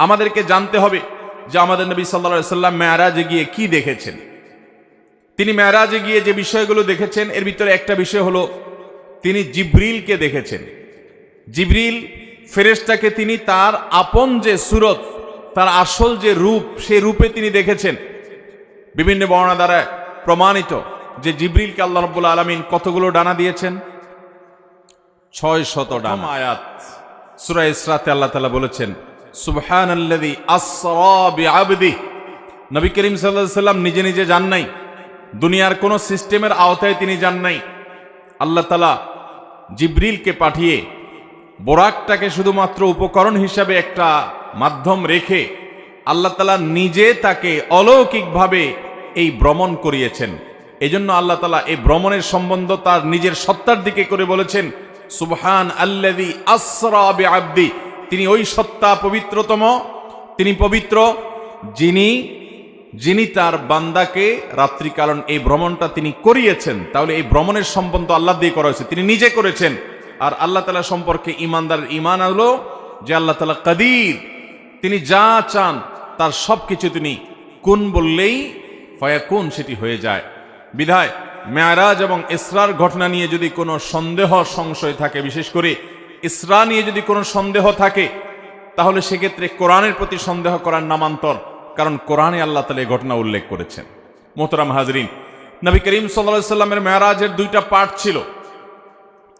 আমাদেরকে জানতে হবে যে আমাদের নবী সাল্লাল্লাহু আলাইহি সাল্লাম মেরাজে গিয়ে কি দেখেছেন। তিনি মেরাজে গিয়ে যে বিষয়গুলো দেখেছেন এর ভিতরে একটা বিষয় হলো তিনি জিবরিলকে দেখেছেন। জিবরিল ফেরেশতাকে তিনি তার আপন যে সুরত, তার আসল যে রূপ, সেই রূপে তিনি দেখেছেন। বিভিন্ন বর্ণনা দ্বারা প্রমাণিত যে জিবরিলকে আল্লাহ রাব্বুল আলামিন কতগুলো ডানা দিয়েছেন? 600 ডানা। আয়াত সূরা ইসরাতে আল্লাহ তাআলা বলেছেন সুবহানাল্লাযী আসরা বিআবদি। নবী করিম সাল্লাল্লাহু আলাইহি সাল্লাম নিজে নিজে যান নাই, দুনিয়ার কোন সিস্টেমের আওতায় তিনি যান নাই। আল্লাহ তাআলা জিবরিলকে পাঠিয়ে বোরাকটাকে শুধুমাত্র উপকরণ হিসাবে একটা মাধ্যম রেখে আল্লাহ তাআলা নিজে তাকে অলৌকিকভাবে এই ভ্রমণ করিয়েছেন। এজন্য আল্লাহ তাআলা এই ভ্রমণের সম্বন্ধ তার নিজের সত্তার দিকে করে বলেছেন সুবহান আল্লাযী আসরা বিআবদি। তিনি ওই সত্তা পবিত্রতম, তিনি পবিত্র যিনি তার বান্দাকে রাত্রিকালীন এই ভ্রমণটা তিনি করিয়েছেন। তাহলে এই ভ্রমণের সম্বন্ধ আল্লাহ দিয়ে করা হয়েছে, তিনি নিজে করেছেন। আর আল্লাহ তাআলা সম্পর্কে ঈমানদারের ঈমান হলো যে আল্লাহ তাআলা কাদির, তিনি যা চান তার সবকিছু তিনি কুন বললেই ফায়াকুন সেটি হয়ে যায়। বিধায় মেরাজ এবং ইসরার ঘটনা নিয়ে যদি কোনো সন্দেহ সংশয় থাকে, বিশেষ করে ইসরা নিয়ে যদি কোনো সন্দেহ থাকে, তাহলে সেক্ষেত্রে কোরআনের প্রতি সন্দেহ করার নামান্তর, কারণ কোরআনে আল্লাহ তাআলা এই ঘটনা উল্লেখ করেছেন। মোহতারাম হাজরিন, নবী করিম সাল্লাল্লাহু আলাইহি সাল্লামের মেরাজের দুইটা পার্ট ছিল,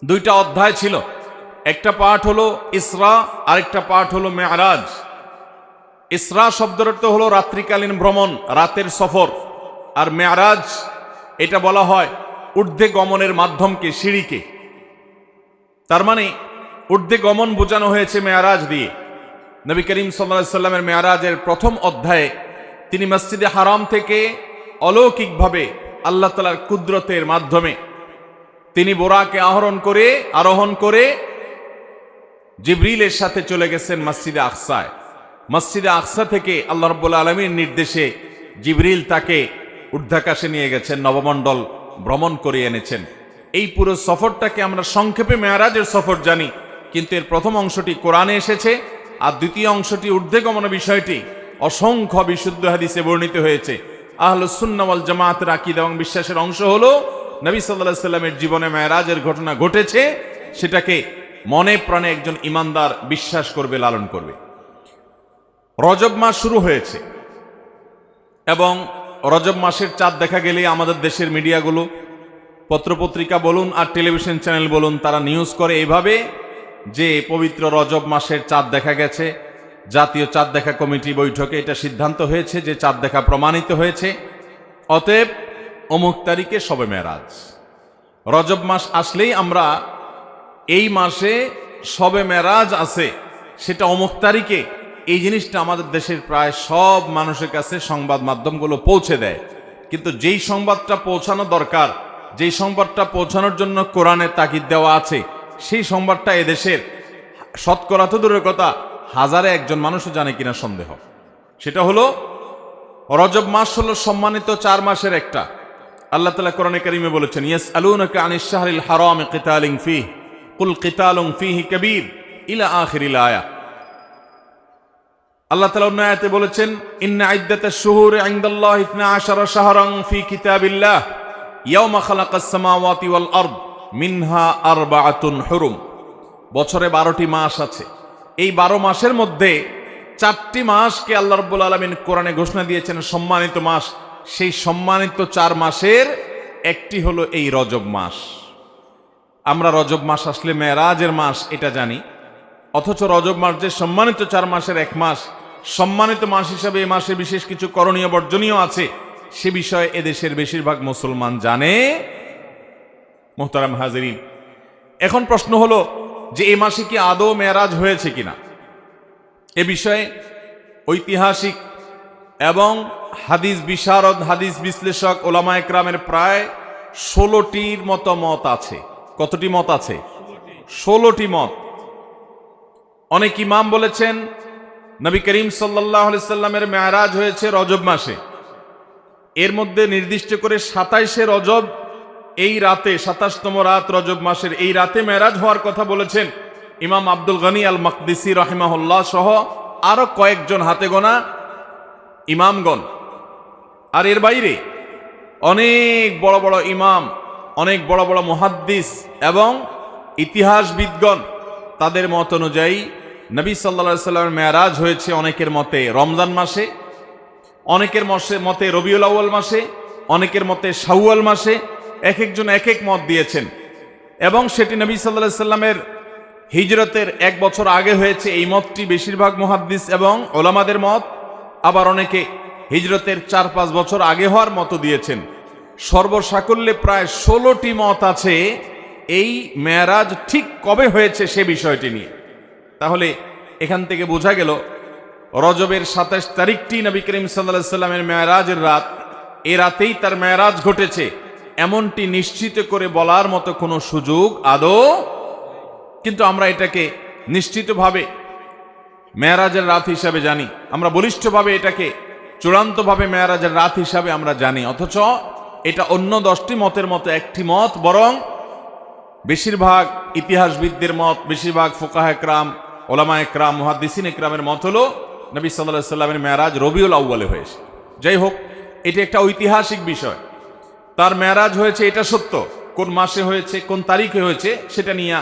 দুইটা অধ্যায় ছিল। একটা পার্ট হলো ইসরা, আরেকটা পার্ট হলো মেরাজ। ইসরা শব্দের অর্থ হলো রাত্রিকালীন ভ্রমণ, রাতের সফর। আর মেরাজ এটা বলা হয় ঊর্ধ্বে গমনের মাধ্যমকে, সিঁড়িকে। তার মানে ঊর্ধ্বে গমন বোঝানো হয়েছে মেরাজ দিয়ে। নবী করিম সাল্লাল্লাহু আলাইহি সাল্লামের মেরাজের প্রথম অধ্যায়ে তিনি মসজিদে হারাম থেকে অলৌকিকভাবে আল্লাহ তাআলার কুদরতের মাধ্যমে তিনি বোরাকে আরোহণ করে জিবরিলের সাথে চলে গেছেন মসজিদে আকসায়। মসজিদে আকসা থেকে আল্লাহ রাব্বুল আলামিনের নির্দেশে জিবরিল তাকে ঊর্ধ্বাকাশে নিয়ে গেছেন, নবমণ্ডল ভ্রমণ করে এনেছেন। এই পুরো সফরটাকে আমরা সংক্ষেপে মেরাজের সফর জানি, কিন্তু এর প্রথম অংশটি কোরআনে এসেছে, আর দ্বিতীয় অংশটি ঊর্ধ্বে গমন বিষয়টি অসংখ্য বিশুদ্ধ হাদিসে বর্ণিত হয়েছে। আহলুস সুন্নাহ ওয়াল জামাতের আকীদা এবং বিশ্বাসের অংশ হলো নবী সাল্লাল্লাহু আলাইহি সাল্লামের জীবনে মেরাজের ঘটনা ঘটেছে, সেটাকে মনে প্রাণে একজন ঈমানদার বিশ্বাস করবে, লালন করবে। রজব মাস শুরু হয়েছে এবং রজব মাসের চাঁদ দেখা গেলে আমাদের দেশের মিডিয়াগুলো, পত্রপত্রিকা বলুন আর টেলিভিশন চ্যানেল বলুন, তারা নিউজ করে এভাবে যে পবিত্র রজব মাসের চাঁদ দেখা গেছে। জাতীয় চাঁদ দেখা কমিটি বৈঠকে এটা সিদ্ধান্ত হয়েছে যে চাঁদ দেখা প্রমাণিত হয়েছে, অতএব অমুক তারিখে শবে মেরাজ। রজব মাস আসলেই আমরা এই মাসে শবে মেরাজ আছে, সেটা অমুক তারিখে, এই জিনিসটা আমাদের দেশের প্রায় সব মানুষের কাছে সংবাদ মাধ্যমগুলো পৌঁছে দেয়। কিন্তু যেই সংবাদটা পৌঁছানো দরকার, যেই সংবাদটা পৌঁছানোর জন্য কোরআনে তাকিদ দেওয়া আছে, সেই সংবাদটা এদেশের শতকরা তো দূরের কথা, হাজারে একজন মানুষও জানে কিনা সন্দেহ। সেটা হলো রজব মাস হলো সম্মানিত 4 মাসের একটা। আল্লাহ তাআলা কোরআনে কারীমে বলেছেন ইয়াসআলুনাকা আনিশ শাহরিল হারামি কিতালিন ফীহি কুল কিতালুন ফীহি কাবীর ইলা আখিরিল আয়া। আল্লাহ তাআলা অন্য আয়াতে বলেছেন ইন্না ইদ্দাতাশ শুহুরি ইনদাল্লাহি 12 শাহরান ফী কিতাবিল্লাহ ইয়াওমা খালাকাস সামাওয়াতি ওয়াল আরদ মিনহা আরবাআতুন হুরুম। বছরে 12টি মাস আছে। এই 12 মাসের মধ্যে 4টি মাসকে আল্লাহ রাব্বুল আলামিন কোরআনে ঘোষণা দিয়েছেন সম্মানিত মাস। সেই সম্মানিত 4 মাসের একটি হলো এই রজব মাস। আমরা রজব মাস আসলে মেরাজের মাস এটা জানি, অথচ রজব মাস যে সম্মানিত 4 মাসের এক মাস, সম্মানিত মাস হিসাবে এই মাসে বিশেষ কিছু করণীয় বর্জনীয় আছে, সে বিষয়ে এদেশের বেশিরভাগ মুসলমান জানে। মুহতারাম হাজিরিন, এখন প্রশ্ন হলো যে এই মাসে কি আদৌ মেরাজ হয়েছে কিনা। এ বিষয়ে ঐতিহাসিক এবং হাদিস বিশারদ, হাদিস বিশ্লেষক, ওলামায়ে কেরামের প্রায় 16টির মতো মত আছে। কতটি মত আছে? 16টি মত। অনেক ইমাম বলেছেন নবী করিম সাল্লাল্লাহু আলাইহি সাল্লামের মেরাজ হয়েছে রজব মাসে। এর মধ্যে নির্দিষ্ট করে 27শে রজব, এই রাতে 27তম রাত রজব মাসের এই রাতে মেরাজ হওয়ার কথা বলেছেন ইমাম আব্দুল গনি আল মাকদিসি রাহিমাহুল্লাহ সহ আরো কয়েকজন হাতে গোনা ইমামগণ। আর এর বাইরে অনেক বড় বড় ইমাম, অনেক বড় বড় মুহাদ্দিস এবং ইতিহাসবিদগণ তাদের মত অনুযায়ী নবী সাল্লাল্লাহু আলাইহি সাল্লামের মেরাজ হয়েছে অনেকের মতে রমজান মাসে, অনেকের মতে রবিউল আউয়াল মাসে, অনেকের মতে শাওয়াল মাসে। এক একজন এক এক মত দিয়েছেন এবং সেটি নবী সাল্লাল্লাহু আলাইহি সাল্লামের হিজরতের 1 বছর আগে হয়েছে, এই মতটি বেশিরভাগ মুহাদ্দিস এবং ওলামাদের মত। আবার অনেকে হিজরতের 4-5 বছর আগে হওয়ার মতো দিয়েছেন। সর্বসাকল্যে প্রায় 16টি মত আছে এই মেরাজ ঠিক কবে হয়েছে সে বিষয়টি নিয়ে। তাহলে এখান থেকে বোঝা গেল রজবের 27 তারিখটি নবী করিম সাল্লাল্লাহু আলাইহি সাল্লামের মেরাজের রাত। এ রাতেই তার মেরাজ ঘটেছে এমনটি নিশ্চিত করে বলার মতো কোনো সুযোগ আদৌ, কিন্তু আমরা এটাকে নিশ্চিতভাবে মেরাজের রাত হিসাবে জানি, আমরা বলিষ্ঠভাবে এটাকে চূড়ান্তভাবে মেরাজের রাত হিসাবে আমরা জানি। অথচ এটা অন্য 10টি মতের মতো একটি মত, বরং বেশিরভাগ ইতিহাসবিদদের মত, বেশিরভাগ ফুকাহা একরাম, ওলামা একরাম, মুহাদ্দিসিন একরামের মত হলো নবী সাল্লাল্লাহু আলাইহি সাল্লামের মেরাজ রবিউল আউয়ালে হয়েছে। যাই হোক, এটি একটা ঐতিহাসিক বিষয়। তার মেরাজ হয়েছে এটা সত্য, কোন মাসে হয়েছে, কোন তারিখে হয়েছে সেটা নিয়ে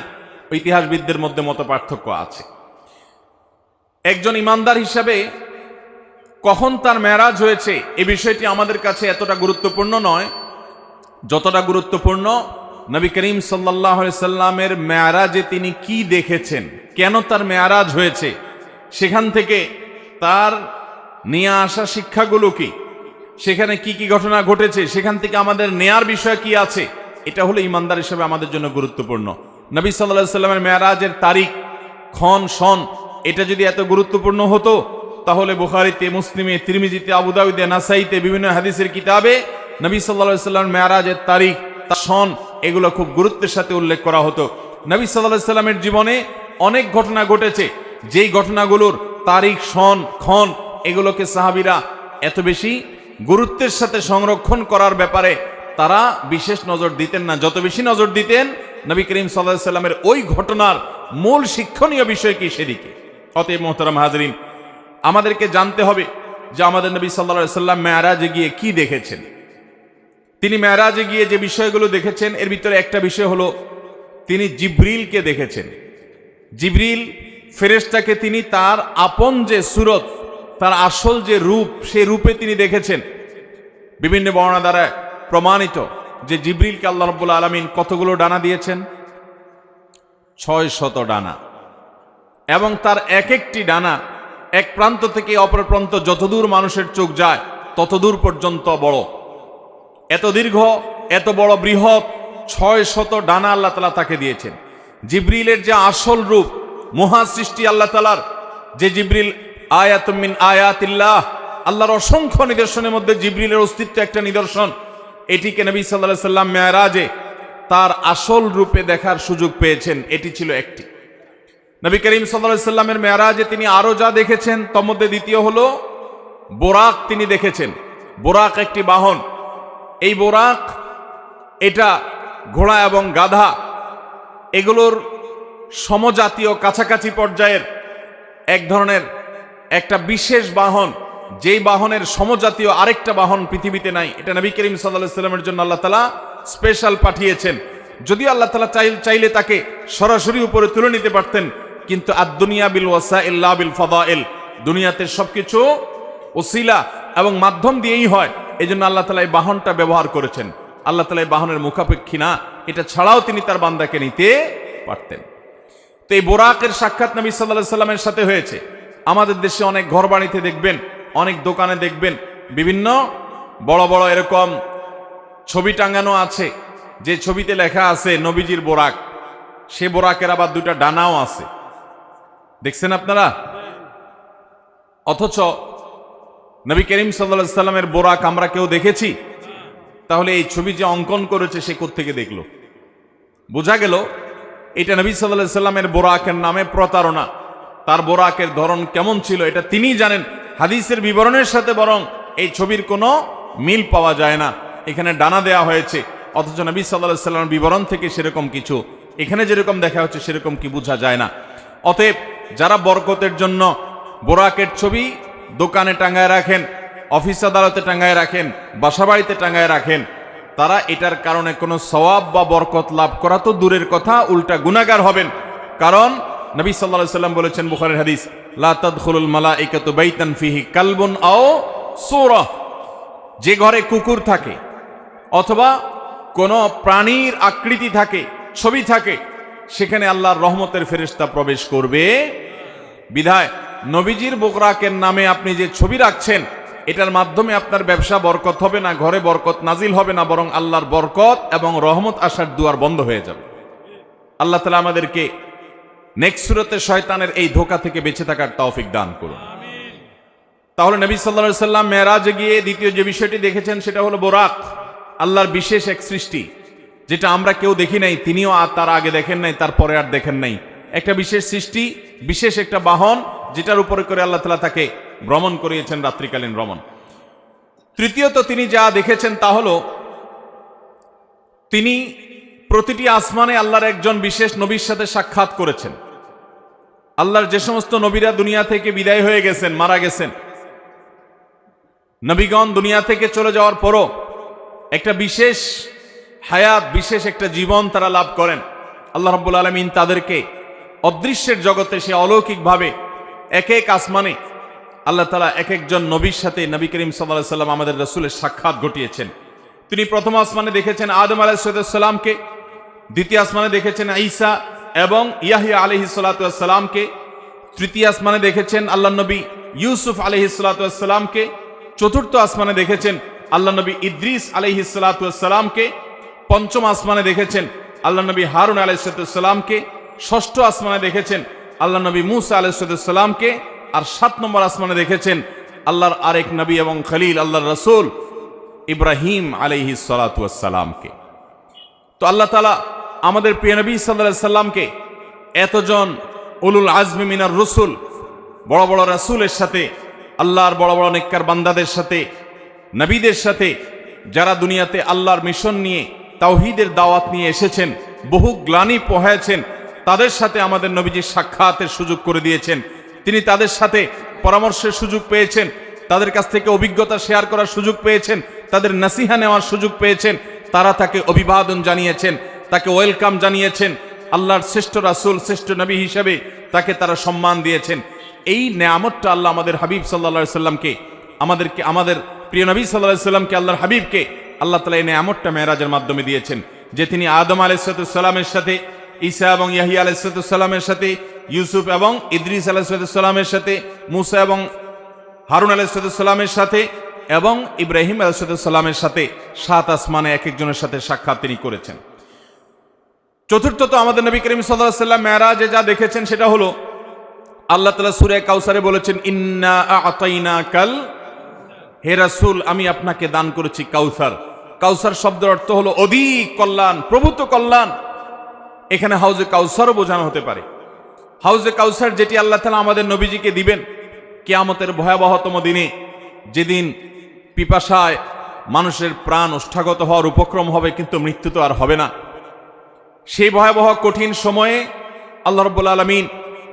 ইতিহাসবিদদের মধ্যে মত পার্থক্য আছে। একজন ইমানদার হিসাবে কখন তার মেরাজ হয়েছে এই বিষয়টি আমাদের কাছে এতটা গুরুত্বপূর্ণ নয় যতটা গুরুত্বপূর্ণ নবী করিম সাল্লাল্লাহু আলাইহি সাল্লামের মেরাজে তিনি কি দেখেছেন, কেন তার মেরাজ হয়েছে, সেখান থেকে তার নিয়ে আসা শিক্ষাগুলো কি, সেখানে কি কি ঘটনা ঘটেছে, সেখান থেকে আমাদের নেয়ার বিষয় কি আছে, এটা হলো ইমানদার হিসেবে আমাদের জন্য গুরুত্বপূর্ণ। নবী সাল্লাল্লাহু আলাইহি সাল্লামের মেরাজের তারিখ, ক্ষণ, সন এটা যদি এত গুরুত্বপূর্ণ হতো তাহলে বুখারীতে, মুসলিমে, তিরমিজিতে, আবু দাউদে, নাসাইতে বিভিন্ন হাদিসের কিতাবে নবী সাল্লাল্লাহু আলাইহি সাল্লামের মেরাজের তারিখ, সন এগুলো খুব গুরুত্বের সাথে উল্লেখ করা হতো। নবী সাল্লাল্লাহু আলাইহি সাল্লামের জীবনে অনেক ঘটনা ঘটেছে, যেই ঘটনাগুলোর তারিখ, সন, ক্ষণ এগুলোকে সাহাবীরা এত বেশি গুরুত্বের সাথে সংরক্ষণ করার ব্যাপারে তারা বিশেষ নজর দিতেন না। যত বেশি নজর দিতেন নবী করিম সাল্লাল্লাহু আলাইহি সাল্লামের ওই ঘটনার মূল শিক্ষণীয় বিষয় কি সেদিকে। অতএব মুহতারাম হাজরিন, আমাদেরকে জানতে হবে যে আমাদের নবী সাল্লাল্লাহু আলাইহি সাল্লাম মেরাজে গিয়ে কি দেখেছেন। তিনি মেরাজে গিয়ে যে বিষয়গুলো দেখেছেন এর ভিতরে একটা বিষয় হলো তিনি জিবরিলকে দেখেছেন। জিবরিল ফেরেশতাকে তিনি তার আপন যে সুরত, তার আসল যে রূপ, সেই রূপে তিনি দেখেছেন। বিভিন্ন বর্ণনা দ্বারা প্রমাণিত যে জিবরিলকে আল্লাহ রাব্বুল আলামিন কতগুলো ডানা দিয়েছেন? 600 ডানা, এবং তার এক একটি ডানা এক প্রান্ত থেকে অপর প্রান্ত যতদূর মানুষের চোখ যায় ততদূর পর্যন্ত বড়। এত দীর্ঘ, এত বড় বৃহৎ 600 ডানা আল্লাহ তাআলা তাকে দিয়েছেন। জিবরিলের যে আসল রূপ, মহা সৃষ্টি আল্লাহ তাআলার, যে জিবরিল আয়াতুম মিন আয়াতিল্লাহ, আল্লাহর অসংখ্য নিদর্শনের মধ্যে জিবরিলের অস্তিত্ব একটা নিদর্শন। এটিকে নবী সাল্লাল্লাহু আলাইহি সাল্লাম মেরাজে তার আসল রূপে দেখার সুযোগ পেয়েছেন, এটি ছিল একটি। নবী করিম সাল্লাল্লাহু আলাইহি সাল্লামের মেরাজে তিনি আরো যা দেখেছেন তার মধ্যে দ্বিতীয় হলো বোরাক তিনি দেখেছেন। বোরাক একটি বাহন, এই বোরাক এটা ঘোড়া এবং গাধা এগুলোর সমজাতীয় কাছাকাছি পর্যায়ের এক ধরনের একটা বিশেষ বাহন, যেই বাহনের সমজাতীয় আরেকটা বাহন পৃথিবীতে নাই। এটা নবী করিম সাল্লাল্লাহু আলাইহি সাল্লামের জন্য আল্লাহ তাআলা স্পেশাল পাঠিয়েছেন। যদিও আল্লাহ তাআলা চাইলে তাকে সরাসরি উপরে তুলে নিতে পারতেন, কিন্তু আদ-দুনিয়া বিল ওয়াসাইল লা বিল ফাদাইল, দুনিয়াতে সবকিছু ওসিলা এবং মাধ্যম দিয়েই হয়। এজন্য আল্লাহ তাআলা এই বাহনটা ব্যবহার করেছেন। আল্লাহ তাআলা এই বাহনের মুখাপেক্ষী না, এটা ছাড়াও তিনি তার বান্দাকে নিতে পারতেন। তো এই বোরাকের সাক্ষাৎ নবী সাল্লাল্লাহু আলাইহি সাল্লামের সাথে হয়েছে। আমাদের দেশে অনেক ঘর বাড়িতে দেখবেন, অনেক দোকানে দেখবেন বিভিন্ন বড় বড় এরকম ছবি টাঙানো আছে, যে ছবিতে লেখা আছে নবীজির বোরাক, সে বোরাকের আবার 2টা ডানাও আছে, দেখছেন আপনারা? অথচ নবী করিম সাল্লাল্লাহু আলাইহি সাল্লামের বোরাক আমরা কেউ দেখেছি? তাহলে এই ছবি যে অঙ্কন করেছে সে কোত্থেকে দেখলো? বোঝা গেল এটা নবী সাল্লাল্লাহু আলাইহি সাল্লামের বোরাকের নামে প্রতারণা। তার বোরাকের ধরন কেমন ছিল এটা তিনিই জানেন। হাদিসের বিবরণের সাথে বরং এই ছবির কোনো মিল পাওয়া যায় না। এখানে ডানা দেয়া হয়েছে, অথচ নবী সাল্লাল্লাহু আলাইহি সাল্লামের বিবরণ থেকে সেরকম কিছু এখানে যেরকম দেখা হচ্ছে সেরকম কি বোঝা যায় না। অতএব যারা বরকতের জন্য বোরাকের ছবি দোকানে টাঙ্গায় রাখেন, অফিস আদালতে টাঙ্গায় রাখেন, বাসাবাড়িতে টাঙ্গায় রাখেন, তারা এটার কারণে কোনো সওয়াব বা বরকত লাভ করা তো দূরের কথা, উল্টা গুনাহগার হবেন। কারণ নবী সাল্লাল্লাহু আলাইহি ওয়াসাল্লাম বলেছেন, বুখারীর হাদিস, লা তাদখুলুল মালাইকাতু বাইতান ফিহি কালবুন আও সূরা, যে ঘরে কুকুর থাকে অথবা কোনো প্রাণীর আকৃতি থাকে, ছবি থাকে, সেখানে আল্লাহর রহমতের ফেরেশতা প্রবেশ করবে। বিধায় নবীজির বোকরাকের নামে আপনি যে ছবি রাখছেন, এটার মাধ্যমে আপনার ব্যবসা বরকত হবে না, ঘরে বরকত নাজিল হবে না, বরং আল্লাহর বরকত এবং রহমত আসার দুয়ার বন্ধ হয়ে যাবে। আল্লাহ তাআলা আমাদেরকে নেক্সট সূরাতে শয়তানের এই ধোঁকা থেকে বেঁচে থাকার তৌফিক দান করুন। তাহলে নবী সাল্লাল্লাহু আলাইহি সাল্লাম মেরাজে গিয়ে দ্বিতীয় যে বিষয়টি দেখেছেন সেটা হলো বোরাক, আল্লাহর বিশেষ এক সৃষ্টি, যেটা আমরা কেউ দেখি নাই, তিনিও তার আগে দেখেন নাই, তারপরে আর দেখেন নাই। একটা বিশেষ সৃষ্টি, বিশেষ একটা বাহন, যেটার উপরে করে আল্লাহ তাআলা তাকে ভ্রমণ করিয়েছেন, রাত্রিকালীন ভ্রমণ। তৃতীয়ত তিনি যা দেখেছেন তা হলো, তিনি প্রতিটি আসমানে আল্লাহর একজন বিশেষ নবীর সাথে সাক্ষাৎ করেছেন। আল্লাহর যে সমস্ত নবীরা দুনিয়া থেকে বিদায় হয়ে গেছেন, মারা গেছেন, নবীগণ দুনিয়া থেকে চলে যাওয়ার পরও একটা বিশেষ হায়াত, বিশেষ একটা জীবন তারা লাভ করেন। আল্লাহ রাব্বুল আলামিন তাদেরকে অদৃশ্যের জগতে সে অলৌকিকভাবে এক এক আসমানে আল্লাহ তাআলা এক একজন নবীর সাথে, নবী করিম সাল্লাল্লাহু আলাইহি সাল্লাম আমাদের রাসূলের সাক্ষাৎ ঘটিয়েছেন। তিনি প্রথম আসমানে দেখেছেন আদম আলাইহিস সালামকে, দ্বিতীয় আসমানে দেখেছেন ঈসা এবং ইয়াহইয়া আলাইহিস সালামকে, তৃতীয় আসমানে দেখেছেন আল্লাহ নবী ইউসুফ আলাইহিস সালামকে, চতুর্থ আসমানে দেখেছেন আল্লাহ নবী ইদ্রিস আলাইহিস সালামকে, পঞ্চম আসমানে দেখেছেন আল্লাহ নবী হারুন আলাইহিস সালামকে, ষষ্ঠ আসমানে দেখেছেন আল্লাহ নবী মূসা আলাইহিস সালামকে, আর ৭ নম্বর আসমানে দেখেছেন আল্লাহর আরেক নবী এবং খলিল আল্লাহর রাসূল ইব্রাহিম আলাইহিস সালামকে। তো আল্লাহ তাআলা আমাদের প্রিয় নবী সাল্লাল্লাহু আলাইহি সাল্লামকে এতজন উলুল আজমি মিনার রসুল, বড় বড় রাসূলের সাথে, আল্লাহর বড় বড় নেককার বান্দাদের সাথে, নবীদের সাথে, যারা দুনিয়াতে আল্লাহর মিশন নিয়ে, তাওহীদের দাওয়াত নিয়ে এসেছেন, বহু গ্লানি পোহায়েছেন, তাদের সাথে আমাদের নবীজির সাক্ষাতের সুযোগ করে দিয়েছেন। তিনি তাদের সাথে পরামর্শের সুযোগ পেয়েছেন, তাদের কাছ থেকে অভিজ্ঞতা শেয়ার করার সুযোগ পেয়েছেন, তাদের নসিহা নেওয়ার সুযোগ পেয়েছেন। তারা তাকে অভিবাদন জানিয়েছেন, তাকে ওয়েলকাম জানিয়েছেন, আল্লাহর শ্রেষ্ঠ রাসূল, শ্রেষ্ঠ নবী হিসেবে তাকে তারা সম্মান দিয়েছেন। এই নেয়ামতটা আল্লাহ আমাদের হাবিব সাল্লাল্লাহু আলাইহি সাল্লামকে, আমাদের প্রিয় নবী সাল্লাল্লাহু আলাইহি সাল্লামকে, আল্লাহর হাবিবকে আল্লাহ তাআলা এই নেয়ামতটা মেরাজের মাধ্যমে দিয়েছেন, যে তিনি আদম আলাইহিস সালামের সাথে, ঈসা এবং ইয়াহইয়া আলাইহিস সালামের সাথে, ইউসুফ এবং ইদ্রিস আলাইহিস সালামের সাথে, মূসা এবং হারুন আলাইহিস সালামের সাথে এবং ইব্রাহিম আলাইহিস সালামের সাথে ৭ আসমানে এক একজনের সাথে সাক্ষাৎ তিনি করেছেন। চতুর্থত আমাদের নবী করিম সাল্লাল্লাহু আলাইহি সাল্লাম মেরাজে যা দেখেছেন সেটা হলো, আল্লাহ তাআলা সূরা কাউসারে বলেছেন, ইন্না আ'তাইনাকাল, হে রাসূল আমি আপনাকে দান করেছি কাউসার। কাউসার শব্দের অর্থ হলো অধিক কল্যাণ, প্রভূত কল্যাণ। এখানে হাউজে কাউসারও বোঝানো হতে পারে। হাউজে কাউসার যেটি আল্লাহ তাআলা আমাদের নবীজিকে দিবেন কিয়ামতের ভয়াবহতম দিনে, যেদিন পিপাসায় মানুষের প্রাণ ওষ্ঠাগত হওয়ার উপক্রম হবে, কিন্তু মৃত্যু তো আর হবে না। সেই ভয়াবহ কঠিন সময়ে আল্লাহ রাব্বুল আলামিন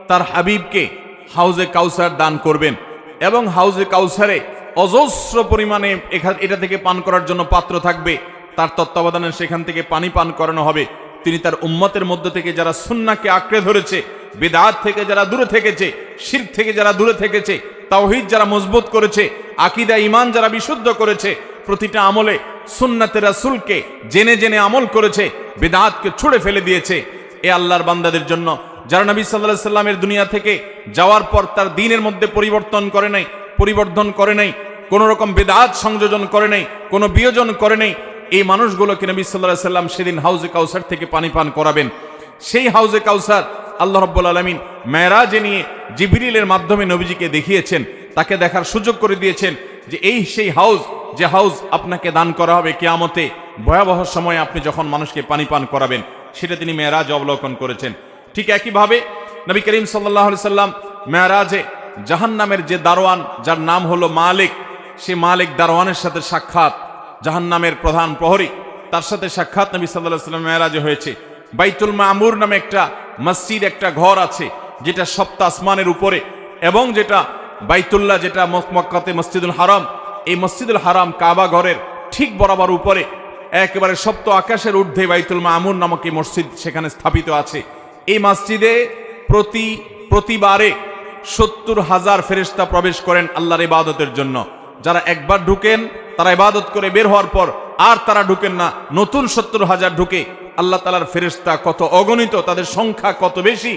তার হাবিবকে হাউজে কাউসার দান করবেন, এবং হাউজে কাউসারে অজস্র পরিমাণে এটা থেকে পান করার জন্য পাত্র থাকবে। তার তত্ত্বাবধানে সেখান থেকে পানি পান করানো হবে। তিনি তার উম্মতের মধ্য থেকে যারা সুন্নাহকে আঁকড়ে ধরেছে, বিদআত থেকে যারা দূরে থেকেছে, শিরক থেকে যারা দূরে থেকেছে, তাওহীদ যারা মজবুত করেছে, আকীদা ঈমান যারা বিশুদ্ধ করেছে, প্রতিটা আমলে সুন্নাতে রাসূলকে জেনে জেনে আমল করেছে, বিদআতকে ছুঁড়ে ফেলে দিয়েছে, এ আল্লাহর বান্দাদের জন্য, যারা নবী সাল্লাল্লাহু আলাইহি সাল্লামের দুনিয়া থেকে যাওয়ার পর তার দ্বীনের মধ্যে পরিবর্তন করে নাই, কোনো রকম বিদআত সংযোজন করে নাই, কোনো বিয়োজন করে নাই, এই মানুষগুলোকে নবী সাল্লাল্লাহু আলাইহি সাল্লাম সেদিন হাউজে কাউসার থেকে পানি পান করাবেন। সেই হাউজে কাউসার আল্লাহ রাব্বুল আলামিন মেরাজে নিয়ে জিবরিলের মাধ্যমে নবীজিকে দেখিয়েছেন, তাকে দেখার সুযোগ করে দিয়েছেন যে এই সেই হাউজ, যে হাউজ আপনাকে দান করা হবে কিয়ামতে ভয়াবহ সময়ে আপনি যখন মানুষকে পানি পান করাবেন, সেটা তিনি মেরাজ অবলোকন করেছেন। ঠিক একইভাবে নবী করিম সাল্লাল্লাহু আলাইহি সাল্লাম মেরাজে জাহান্নামের যে দারোয়ান, যার নাম হলো মালিক, সে মালিক দারোয়ানের সাথে সাক্ষাৎ, জাহান্নামের প্রধান প্রহরী, তার সাথে সাক্ষাৎ নবী সাল্লাল্লাহু আলাইহি সাল্লাম মেরাজে হয়েছে। বাইতুল মামুর নামে একটা মসজিদ, একটা ঘর আছে, যেটা ৭ আসমানের উপরে, এবং যেটা বাইতুল্লাহ যেটা মক্কাতে মসজিদুল হারাম, এই মসজিদুল হারাম কাবা ঘরের ঠিক বরাবর উপরে একেবারে সপ্ত আকাশের ঊর্ধ্বে বাইতুল মামুর নামক এই মসজিদ সেখানে স্থাপিত আছে। এই মসজিদে প্রতিবারে 70,000 ফেরেশতা প্রবেশ করেন আল্লাহর ইবাদতের জন্য। যারা একবার ঢুকেন তারা ইবাদত করে বের হওয়ার পর আর তারা ঢুকেন না, নতুন 70,000 ঢুকে। আল্লাহ তাআলার ফেরেশতা কত অগণিত, তাদের সংখ্যা কত বেশি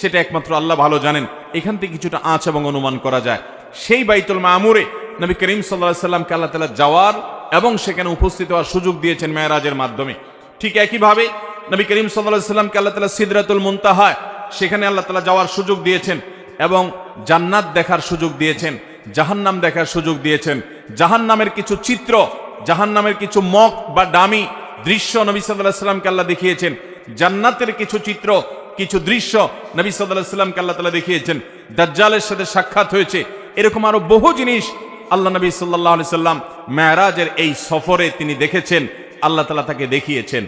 সেটা একমাত্র আল্লাহ ভালো জানেন। এখান থেকে কিছুটা আঁচ এবং অনুমান করা যায়। সেই বাইতুল মামুরে নবী করিম সাল্লাল্লাহু আলাইহি সাল্লামকে আল্লাহ তাআলা যাওয়ার এবং সেখানে উপস্থিত হওয়ার সুযোগ দিয়েছেন মেরাজের মাধ্যমে। ঠিক একইভাবে নবী করিম সাল্লাল্লাহু আলাইহি সাল্লামকে আল্লাহ তাআলা সিদরাতুল মুনতাহা, সেখানে আল্লাহ তাআলা যাওয়ার সুযোগ দিয়েছেন এবং জান্নাত দেখার সুযোগ দিয়েছেন, জাহান্নাম দেখার সুযোগ দিয়েছেন। জাহান্নামের কিছু চিত্র, জাহান্নামের কিছু মক বা ডামি দৃশ্য নবী সাল্লাল্লাহু আলাইহি সাল্লামকে আল্লাহ দেখিয়েছেন। জান্নাতের কিছু চিত্র, কিছু দৃশ্য নবী সাল্লাল্লাহু আলাইহি সাল্লামকে আল্লাহ তাআলা দেখিয়েছেন। দাজ্জালের সাথে সাক্ষাৎ হয়েছে। এরকম আরো বহু জিনিস আল্লাহ নবী সাল্লাল্লাহু আলাইহি সাল্লাম মেরাজের এই সফরে তিনি দেখেছেন, আল্লাহ তাআলা তাকে দেখিয়েছেন।